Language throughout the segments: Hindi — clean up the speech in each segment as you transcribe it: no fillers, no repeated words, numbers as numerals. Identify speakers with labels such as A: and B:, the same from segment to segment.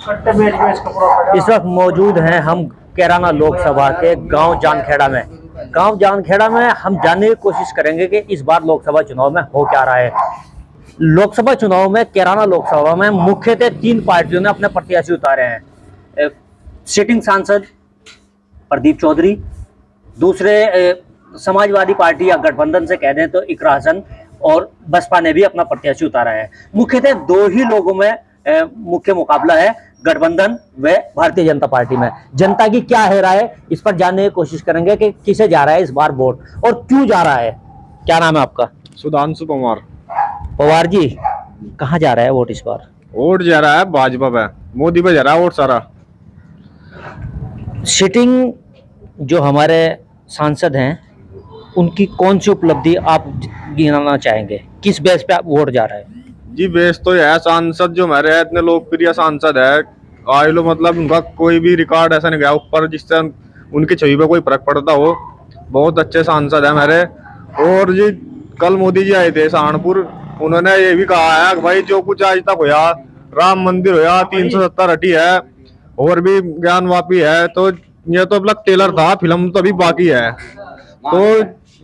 A: इस वक्त मौजूद हैं हम कैराना लोकसभा के गांव जानखेड़ा में। गांव जानखेड़ा में हम जानने की कोशिश करेंगे कि इस बार लोकसभा चुनाव में हो क्या रहा है। लोकसभा चुनाव में कैराना लोकसभा में मुख्यतः 3 पार्टियों ने अपने प्रत्याशी उतारे हैं। सिटिंग सांसद प्रदीप चौधरी, दूसरे समाजवादी पार्टी या गठबंधन से कह दें तो इकरा हसन, और बसपा ने भी अपना प्रत्याशी उतारा है। मुख्यतः 2 ही लोगों में मुख्य मुकाबला है, गठबंधन व भारतीय जनता पार्टी में। जनता की क्या है राय, इस पर जानने की कोशिश करेंगे कि किसे जा रहा है इस बार वोट और क्यों जा रहा है। क्या नाम है आपका?
B: सुधांशु पवार।
A: पवार जी, कहाँ जा रहा है वोट इस बार?
B: वोट जा रहा है भाजपा पे, मोदी पे जा रहा है वोट सारा।
A: सिटिंग जो हमारे सांसद हैं उनकी कौन सी उपलब्धि आप गिनाना चाहेंगे, किस बेस पे आप वोट जा रहा है?
B: जी बेस तो यह सांसद जो हमारे इतने लोकप्रिय सांसद है, आज लो मतलब उनका कोई भी रिकॉर्ड ऐसा नहीं गया ऊपर जिससे उनकी छवि पे कोई फर्क पड़ता हो। बहुत अच्छे सांसद है हमारे। और जी कल मोदी जी आए थे सहारनपुर, उन्होंने ये भी कहा है कि भाई जो कुछ आज तक होया, राम मंदिर होया, 370 हटी है और भी ज्ञानवापी है, तो ये तो अब टेलर था, फिल्म तो अभी बाकी है। तो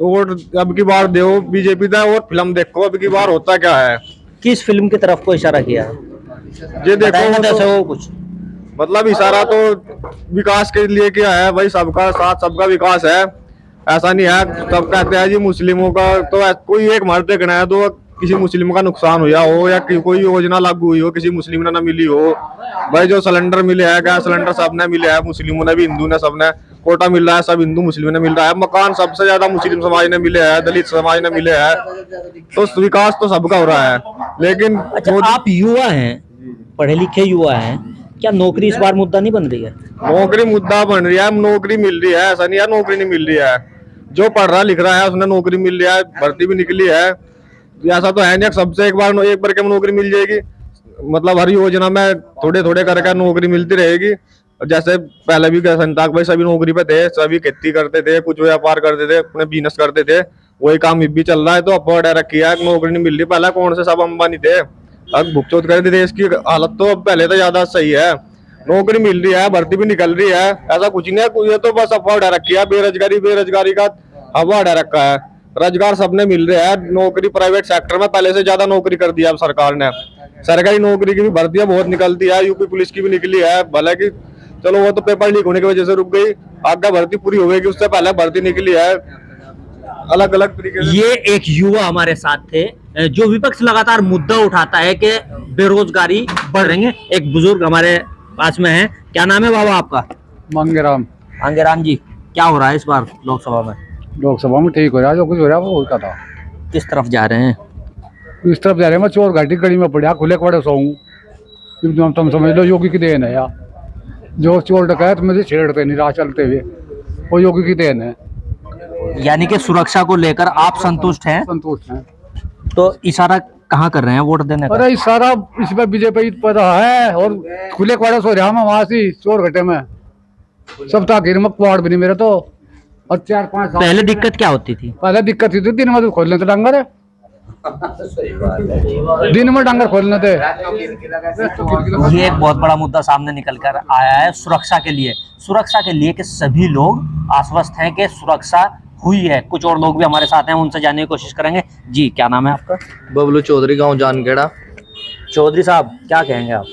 B: वोट अब की बार दो बीजेपी का और फिल्म देखो अब की बार होता क्या है।
A: किस फिल्म की तरफ को इशारा किया?
B: ये देखो
A: तो कुछ
B: मतलब इशारा तो विकास के लिए किया है भाई, सबका साथ सबका विकास है। ऐसा नहीं है सब कहते हैं जी मुस्लिमों का, तो कोई एक मर्द देखना है तो किसी मुस्लिम का नुकसान हुआ हो या कोई योजना लागू हुई हो किसी मुस्लिम ने ना मिली हो। भाई जो सिलेंडर मिले है, गैस सिलेंडर सबने मिले है, मुस्लिमों ने भी हिंदू ने सबने कोटा मिल रहा है, सब हिंदू मुस्लिम ने मिल रहा है। मकान सबसे ज्यादा मुस्लिम समाज ने मिले है, दलित समाज ने मिले है, तो विकास तो सबका हो रहा है। लेकिन
A: अच्छा, आप युवा हैं, पढ़े लिखे युवा हैं, क्या नौकरी इस बार मुद्दा नहीं बन रही है?
B: नौकरी मुद्दा बन रही है, नौकरी मिल रही है, ऐसा नहीं है नौकरी नहीं मिल रही है। जो पढ़ रहा लिख रहा है उसने नौकरी मिल रही है, भर्ती भी निकली है। ऐसा तो है नहीं सबसे एक बार के नौकरी मिल जाएगी, मतलब हर योजना में थोड़े थोड़े करके नौकरी मिलती रहेगी। जैसे पहले भी संताक भाई सभी नौकरी पे थे, सभी खेती करते थे, कुछ व्यापार करते थे, अपने बिजनेस करते थे, वही काम भी चल रहा है। तो अब रखी है, नौकरी नहीं मिल रही। पहले कौन से सब अंबानी थे, अब भुगचोत कर दी देश की हालत तो अब पहले तो ज्यादा सही है। नौकरी मिल रही है, भर्ती भी निकल रही है, ऐसा कुछ नहीं है। ये तो बस अफवाह उड़ा रखी है, बेरोजगारी का हवा उड़ा रखा है। रोजगार सबने मिल रहा है, नौकरी प्राइवेट सेक्टर में पहले से ज्यादा नौकरी कर दिया अब सरकार ने। सरकारी नौकरी की भी भर्तियां बहुत निकलती है, यूपी पुलिस की भी निकली है। भले की चलो वो तो पेपर लीक होने की वजह से रुक गई, आगे भर्ती पूरी हो गई, उससे पहले भर्ती निकली है अलग अलग तरीके से।
A: ये एक युवा हमारे साथ थे जो विपक्ष लगातार मुद्दा उठाता है कि बेरोजगारी बढ़ रही है। एक बुजुर्ग हमारे पास में है। क्या नाम है बाबा आपका?
C: मांगेराम।
A: मांगेराम जी, क्या हो रहा है इस बार लोकसभा में?
C: लोकसभा में ठीक हो रहा है, जो कुछ हो रहा है वो होता था।
A: किस तरफ जा रहे हैं?
C: इस तरफ जा रहे हैं, मैं चोर घाटी कड़ी में पड़ा खुले कड़े सोऊं, तुम समझ लो योगी की देन है यार। जो चोर डकैत मुझे छेड़ते नहीं राह चलते हुए, वो योगी की देन है।
A: यानी कि सुरक्षा को लेकर आप संतुष्ट हैं?
C: संतुष्ट हैं।
A: तो इशारा कहाँ कर रहे हैं वोट देने का?
C: अरे इशारा इसमें बीजेपी पर है, और खुले कड़े सो रहा मैं वहां से चोर घटे में सब था गिर मकवाड़ भी नहीं मेरे तो। और 4-5 साल
A: पहले दिक्कत क्या होती थी?
C: पहले दिक्कत थी दिन में तो खोल लेते डांगर, दिन में डांगर खोलने थे।
A: ये एक बहुत बड़ा मुद्दा सामने निकल कर आया है सुरक्षा के लिए कि सभी लोग आश्वस्त हैं कि सुरक्षा हुई है। कुछ और लोग भी हमारे साथ हैं, उनसे जानने की कोशिश करेंगे। जी, क्या नाम है आपका?
D: बबलू चौधरी, गांव जानखेड़ा।
A: चौधरी साहब, क्या कहेंगे आप?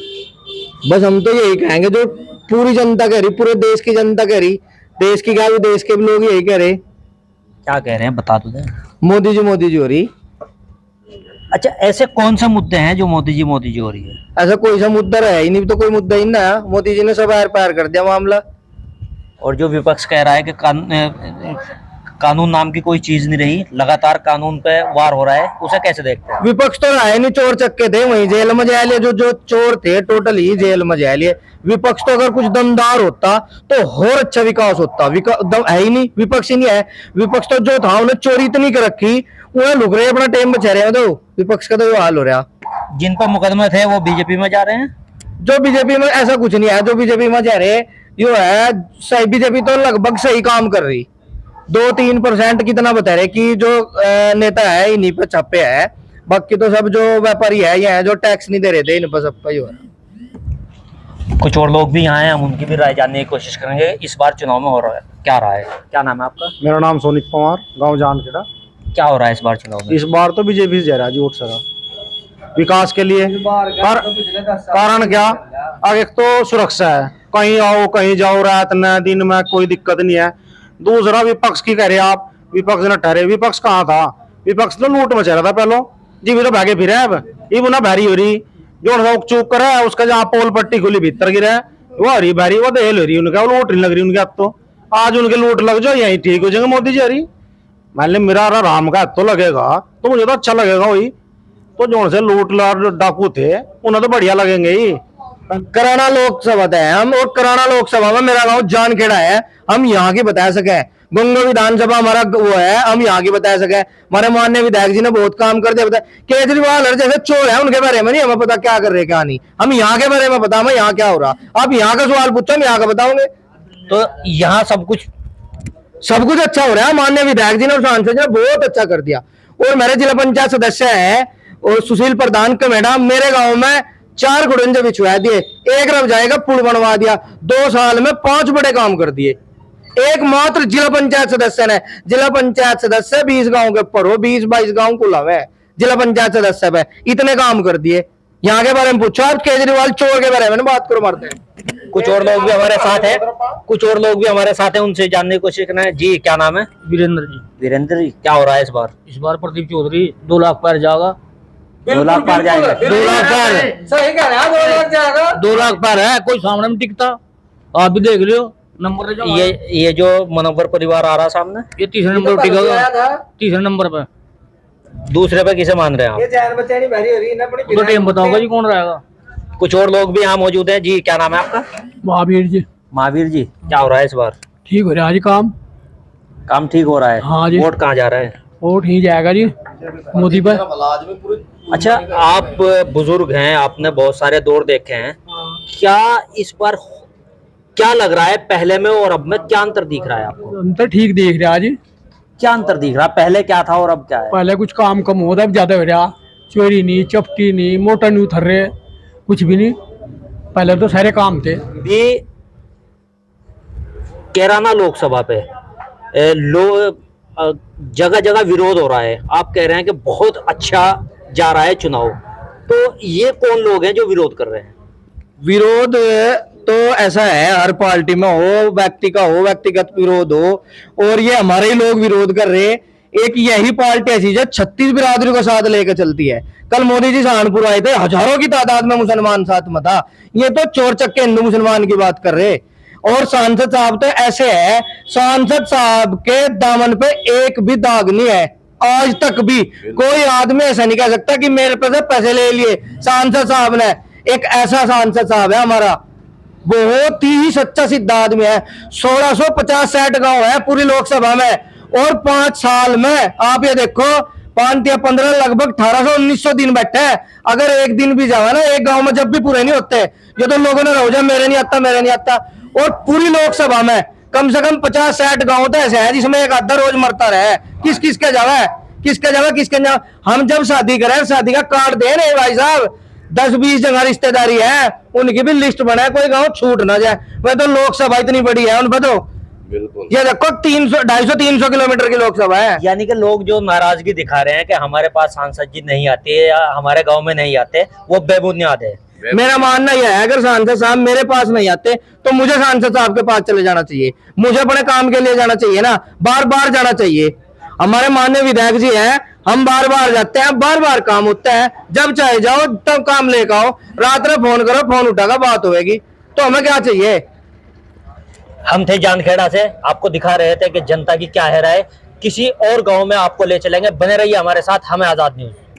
D: बस हम तो यही कहेंगे जो पूरी जनता कह रही, पूरे देश की जनता कह रही, देश की क्या विदेश के भी लोग यही कह रहे।
A: क्या कह रहे हैं बता दो दे।
D: मोदी जी हो रही।
A: अच्छा, ऐसे कौन से मुद्दे हैं जो मोदी जी हो रही है?
D: ऐसा कोई सा मुद्दा है ही नहीं, तो कोई मुद्दा ही ना, मोदी जी ने सब आर पार कर दिया मामला।
A: और जो विपक्ष कह रहा है कि कानून नाम की कोई चीज नहीं रही, लगातार कानून पे वार हो रहा है, उसे कैसे देखते हैं?
D: विपक्ष तो रहा है नहीं, चोर चक्के थे वहीं जेल में जा लिए, जो चोर थे टोटल ही जेल में जा लिए। विपक्ष तो अगर कुछ दमदार होता तो और अच्छा विकास होता, है ही नहीं, विपक्ष ही नहीं है। विपक्ष तो जो था उन्हें चोरी इतनी कर रखी, उन्हें लुक रहे अपना टाइम बचा रहे हैं। तो विपक्ष का तो हाल हो रहा।
A: जिन पर मुकदमे थे वो बीजेपी में जा रहे हैं।
D: जो बीजेपी में ऐसा कुछ नहीं है, जो बीजेपी में जा रहे जो है सही, बीजेपी तो लगभग सही काम कर रही। 2-3% कितना बता रहे कि जो नेता है इन्हीं पे छापे है, बाकी तो सब जो व्यापारी है या जो टैक्स नहीं दे रहे थे इन पर सब का ही हो रहा।
A: कुछ और लोग भी यहाँ हैं, हम उनकी भी राय जानने की कोशिश करेंगे। इस बार चुनाव में हो रहा है क्या रहा है? क्या नाम है आपका?
E: मेरा नाम सोनिक पवार, गांव जानखेड़ा।
A: क्या हो रहा है इस बार चुनाव में?
E: इस बार तो बीजेपी से जा रहा है जी वोट सारा विकास के लिए। कारण क्या, अब एक तो सुरक्षा है, कहीं आओ कहीं जाओ, रात में दिन में कोई दिक्कत नहीं है। दूसरा विपक्ष की कह रहे आप, विपक्ष न ठहरे। विपक्ष कहाँ था? विपक्ष तो लूट मचा रहा था पहले जी, भी तो भागे फिर अब ये ना भारी हो रही जो लोग चूक कर है उसका, जहाँ पोल पट्टी खुली भीतर गिरा है वो हरी भारी, वो दहेल हो रही उनका, वो लूट नहीं लग रही उनके हाथ। तो आज उनके लूट लग जाओ यही ठीक हो जाएंगे मोदी जी। हरी मान ली मेरा राम का हाथ तो लगेगा तो मुझे तो अच्छा लगेगा वही। तो जो से लूट लाट डाकू थे उन्हें तो बढ़िया लगेंगे ही।
D: कराना लोकसभा है हम, और कराना लोकसभा में मेरा गांव जानखेड़ा है, हम यहाँ की बता सके। गंगा विधानसभा हमारा वो है, हम यहाँ की बता सके। हमारे माननीय विधायक जी ने बहुत काम कर दिया। केजरीवाल जैसे चोर है, उनके बारे में नहीं हमें पता क्या कर रहे क्या नहीं। हम यहाँ के बारे में पता हमें यहाँ क्या हो रहा। आप यहाँ का सवाल पूछो, हम यहाँ का बताओगे।
A: तो यहाँ सब कुछ
D: अच्छा हो रहा है। माननीय विधायक जी ने और सांसद जी ने बहुत अच्छा कर दिया। और मेरे जिला पंचायत सदस्य है और सुशील प्रधान का मैडम मेरे गांव में 4 गुड़ंजे बिछवा दिए, एक रब जाएगा पुल बनवा दिया, 2 साल में 5 बड़े काम कर दिए। एकमात्र जिला पंचायत सदस्य ने, जिला पंचायत सदस्य 20 गांव के ऊपर हो, 20-22 गांव कुल है जिला पंचायत सदस्य पे, इतने काम कर दिए। यहाँ के बारे में पूछो आप, केजरीवाल चोर के बारे में बात करो मारते हैं।
A: कुछ और लोग भी हमारे साथ हैं, कुछ और लोग भी हमारे साथ हैं, उनसे जानने की कोशिश करना है। जी क्या नाम है?
F: वीरेंद्र जी।
A: वीरेंद्र जी, क्या हो रहा है इस बार?
F: इस बार प्रदीप चौधरी 2 लाख पार जाएगा।
A: 2 लाख पार जाएंगे?
F: 2 लाख पार है,
D: सही कह रहे हैं, 2 लाख जाएगा।
F: 2 लाख पार है, कोई सामने में टिकता। आप भी देख लियो नंबर जो
A: ये जो मनोवर परिवार आ रहा सामने,
F: ये 3रे नंबर पर टिकेगा, 3रे नंबर पे।
A: दूसरे पे किसे मान रहे हैं आप?
D: ये जान बचानी भारी हो रही है ना अपनी।
F: तो टीम बताओगा जी कौन रहेगा।
A: कुछ और लोग भी यहाँ मौजूद हैं। जी क्या नाम है आपका?
F: महावीर जी।
A: महावीर जी, क्या हो रहा है इस बार?
F: ठीक हो रहा है जी काम
A: ठीक हो रहा है?
F: हाँ जी।
A: वोट कहाँ जा रहा है?
F: वोट ही जाएगा जी मोदी पर।
A: अच्छा, आप बुजुर्ग हैं, आपने बहुत सारे दौर देखे हैं, क्या इस बार क्या लग रहा है पहले में और अब में क्या अंतर दिख रहा है आपको?
F: हम तो ठीक देख रहा है जी।
A: क्या अंतर दिख रहा है? पहले क्या था और अब क्या है?
F: पहले कुछ काम कम होता, अब ज्यादा हो रहा। चोरी नहीं, चपटी नहीं, मोटर नहीं उतर रहे, कुछ भी नहीं। पहले तो सारे काम थे।
A: ये कैराना लोकसभा पे जगह जगह विरोध हो रहा है। आप कह रहे हैं कि बहुत अच्छा जा रहा है चुनाव, तो ये कौन लोग हैं जो विरोध कर रहे हैं?
D: विरोध तो ऐसा है, हर पार्टी में हो, व्यक्ति का हो, व्यक्तिगत विरोध हो, और ये हमारे ही लोग विरोध कर रहे हैं। एक यही पार्टी ऐसी जो 36 बिरादरी को साथ लेकर चलती है। कल मोदी जी सहारनपुर आए थे, हजारों की तादाद में मुसलमान साथ में था। ये तो चोर चक्के हिंदू मुसलमान की बात कर रहे। और सांसद साहब तो ऐसे है, सांसद साहब के दामन पे एक भी दाग नहीं है। आज तक भी कोई आदमी ऐसा नहीं कह सकता कि मेरे पे से पैसे ले लिए सांसद साहब ने। एक ऐसा सांसद साहब है हमारा, बहुत ही सच्चा सिद्ध आदमी है। 1650-60 गांव है पूरी लोकसभा में, और 5 साल में आप ये देखो 5 या 15 लगभग 1800-1900 दिन बैठे हैं। अगर एक दिन भी जावा ना एक गांव में, जब भी पूरे नहीं होते, ये तो लोगों ने रोजा मेरे नहीं आता, मेरे नहीं आता। और पूरी लोकसभा में कम से कम 50-60 गांव तो ऐसे है जिसमें एक आधा रोज मरता रहे। किसके जावा है, किसके जावा। हम जब शादी करें, शादी का कार्ड दे रहे भाई साहब, 10-20 जगह रिश्तेदारी है, उनकी भी लिस्ट बनाए, कोई गांव छूट ना जाए। वह तो लोकसभा इतनी बड़ी है उन पर तो ये देखो 250-300 किलोमीटर की लोकसभा है।
A: यानी कि लोग जो नाराजगी दिखा रहे हैं कि हमारे पास सांसद जी नहीं आते या हमारे गांव में नहीं आते, वो बेबुनियाद है।
D: मेरा मानना यह है, अगर सांसद साहब मेरे पास नहीं आते तो मुझे सांसद साहब के पास चले जाना चाहिए, मुझे अपने काम के लिए जाना चाहिए ना, बार बार जाना चाहिए। हमारे माननीय विधायक जी हैं, हम बार बार जाते हैं, बार बार काम होता है। जब चाहे जाओ तब काम लेकर आओ, रात में फोन करो, फोन उठाकर बात होगी। तो हमें क्या चाहिए?
A: हम थे जानखेड़ा से, आपको दिखा रहे थे कि जनता की क्या है राय। किसी और गांव में आपको ले चलेंगे, बने रहिए हमारे साथ। हमें आजाद न्यूज।